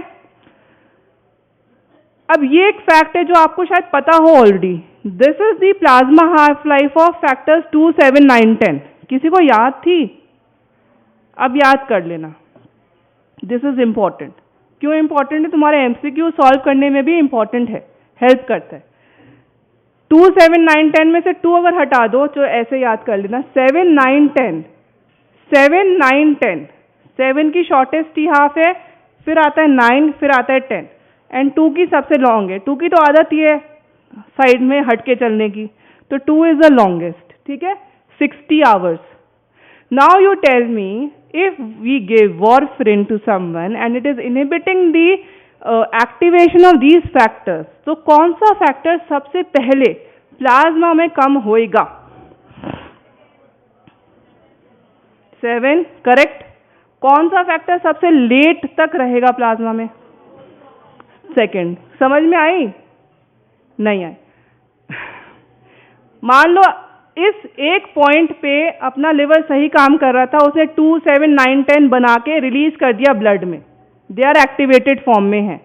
अब ये एक फैक्ट है जो आपको शायद पता हो already. This is the plasma half life of factors 2, 7, 9, 10। किसी को याद थी? अब याद कर लेना। This is important. क्यों इंपॉर्टेंट है? तुम्हारे एमसीक्यू सॉल्व करने में भी इंपॉर्टेंट है, हेल्प करता है। 2, 7, 9, 10 में से 2 अगर हटा दो तो ऐसे याद कर लेना 7, 9, 10। 7, 9, 10। 7 की शॉर्टेस्ट टी हाफ है, फिर आता है 9, फिर आता है 10, एंड 2 की सबसे लॉन्ग है। 2 की तो आदत ही है साइड में हट के चलने की, तो 2 इज द लॉन्गेस्ट, ठीक है। 60 hours. Now you tell me, if we give warfarin to someone and it is inhibiting the activation of these factors, तो कौन सा फैक्टर सबसे पहले प्लाज्मा में कम होएगा? 7, करेक्ट। कौन सा फैक्टर सबसे लेट तक रहेगा प्लाज्मा में? सेकंड। समझ में आई? नहीं आई? मान लो इस एक पॉइंट पे अपना लिवर सही काम कर रहा था, उसने 2, 7, 9, 10 बना के रिलीज कर दिया ब्लड में, दे आर एक्टिवेटेड फॉर्म में है।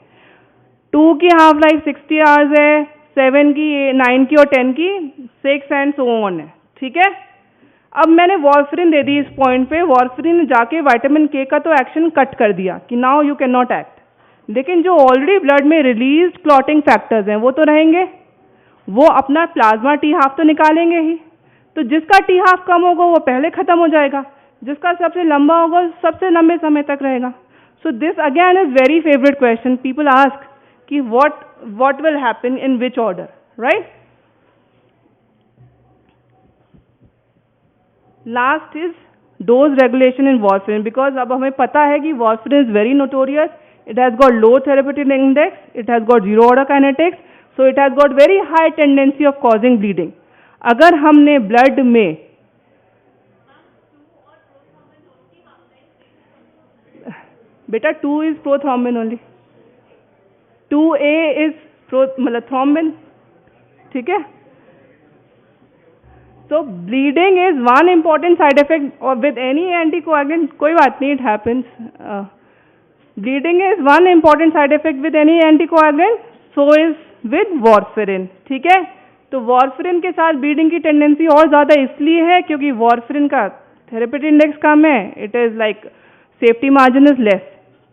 2 की हाफ लाइफ 60 आवर्स है, 7 की, 9 की और 10 की 6 एंड सो ऑन है, ठीक है। अब मैंने वॉरफरिन दे दी इस पॉइंट पे, वॉरफरिन ने जाके विटामिन के का तो एक्शन कट कर दिया कि now you can not act, लेकिन जो ऑलरेडी ब्लड में रिलीज क्लॉटिंग फैक्टर्स हैं वो तो रहेंगे, वो अपना प्लाज्मा टी हाफ तो निकालेंगे ही। तो जिसका टी हाफ कम होगा वो पहले खत्म हो जाएगा, जिसका सबसे लंबा होगा सबसे लंबे समय तक रहेगा। So this again is very favorite question, people ask कि what will happen in which order, right. Last is dose regulation in warfarin, because अब हमें पता है कि warfarin is very notorious, it has got low therapeutic index, it has got zero order kinetics, so it has got very high tendency of causing bleeding. अगर हमने ब्लड में बेटा 2 is prothrombin only, 2A is मतलब थ्रोम्बिन, ठीक है। So bleeding is one important side effect with any anticoagulant, कोई बात नहीं, it happens. Bleeding is one important side effect with any anticoagulant, so is with warfarin, ठीक है। तो वॉरफरिन के साथ ब्लीडिंग की टेंडेंसी और ज़्यादा इसलिए है क्योंकि वॉरफरिन का थेरेप्यूटिक इंडेक्स कम है, it is like safety margin is less,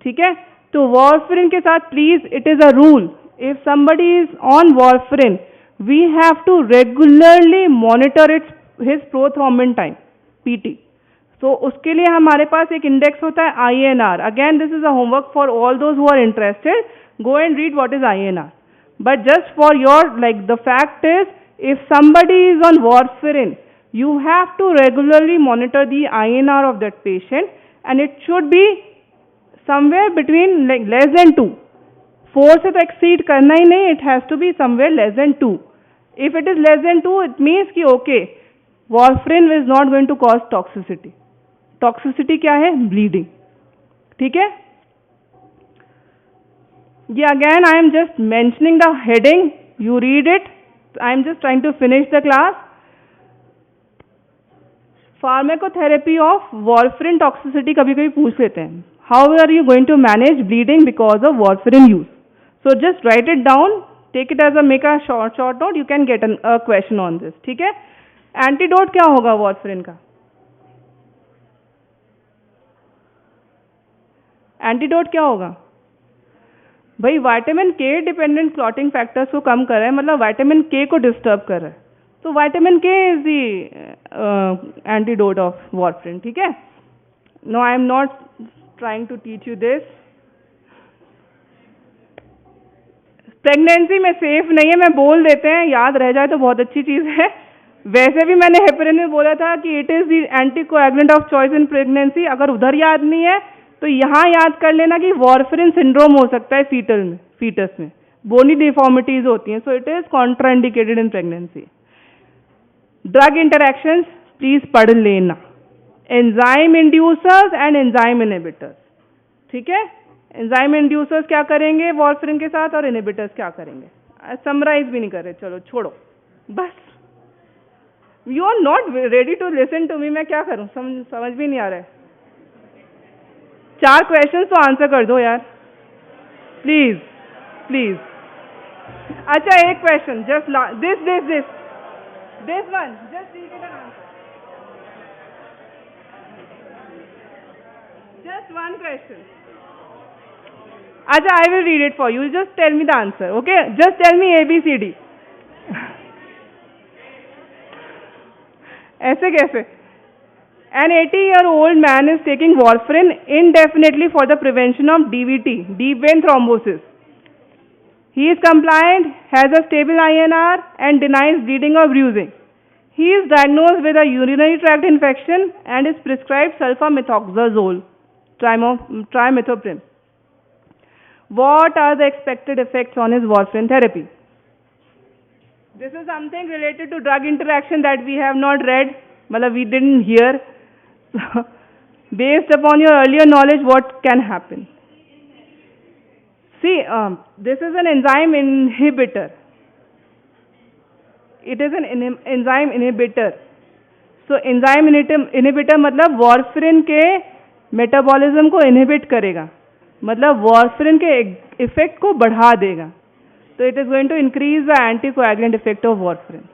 ठीक है। तो वॉरफरिन के साथ please it is a rule, if somebody is on warfarin we have to regularly monitor his prothrombin time, PT। तो उसके लिए हमारे पास एक इंडेक्स होता है INR। Again this is a homework for all those who are interested, go and read what is INR। But just for your, like, the fact is, if somebody is on warfarin, you have to regularly monitor the INR of that patient, and it should be somewhere between like less than 2. 4 से तो exceed करना ही नहीं, it has to be somewhere less than 2. If it is less than 2, it means कि okay, warfarin is not going to cause toxicity. Toxicity क्या है? Bleeding. ठीक है? Yeah, again I am just mentioning the heading, you read it, I am just trying to finish the class. Pharmacotherapy of warfarin toxicity कभी कभी पूछ लेते हैं, how are you going to manage bleeding because of warfarin use? So just write it down, take it as a, make a short note, you can get a question on this, ठीक है। एंटीडोट क्या होगा warfarin का? एंटीडोट क्या होगा भाई? विटामिन के डिपेंडेंट क्लॉटिंग फैक्टर्स को कम कर रहा है, मतलब विटामिन के को डिस्टर्ब कर रहा है, तो vitamin K is the antidote of warfarin, ठीक है। No, I am not trying to teach you this. Pregnancy में सेफ नहीं है, मैं बोल देते हैं, याद रह जाए तो बहुत अच्छी चीज़ है। वैसे भी मैंने हेपरिन में बोला था कि it is the anticoagulant of choice in pregnancy, अगर उधर याद नहीं है तो यहाँ याद कर लेना कि वॉरफरिन सिंड्रोम हो सकता है फीटस में, बोनी डिफॉर्मिटीज होती हैं, सो it is contraindicated in pregnancy. Drug interactions please पढ़ लेना, enzyme inducers and enzyme inhibitors, ठीक है। एंजाइम इंड्यूसर्स क्या करेंगे वॉरफरिन के साथ और इनहिबिटर्स क्या करेंगे, समराइज भी नहीं कर रहे, चलो छोड़ो बस। You are not ready to listen to me, मैं क्या करूं, समझ भी नहीं आ रहा है। 4 क्वेश्चन तो आंसर कर दो यार, प्लीज प्लीज। अच्छा एक question, just this one, just read it and answer, just one question. अच्छा, I will read it for you, just tell me the answer, okay, just tell me ABCD। ऐसे कैसे? An 80-year-old man is taking warfarin indefinitely for the prevention of DVT, deep vein thrombosis. He is compliant, has a stable INR, and denies bleeding or bruising. He is diagnosed with a urinary tract infection and is prescribed sulfamethoxazole, trimethoprim. What are the expected effects on his warfarin therapy? This is something related to drug interaction that we have not read, we didn't hear. Based upon your earlier knowledge, what can happen? See, this is an enzyme inhibitor. It is an enzyme inhibitor. So enzyme inhibitor मतलब warfarin के मेटाबॉलिज्म को इनहिबिट करेगा, मतलब warfarin के इफेक्ट को बढ़ा देगा, तो it is going to increase the anticoagulant effect of warfarin.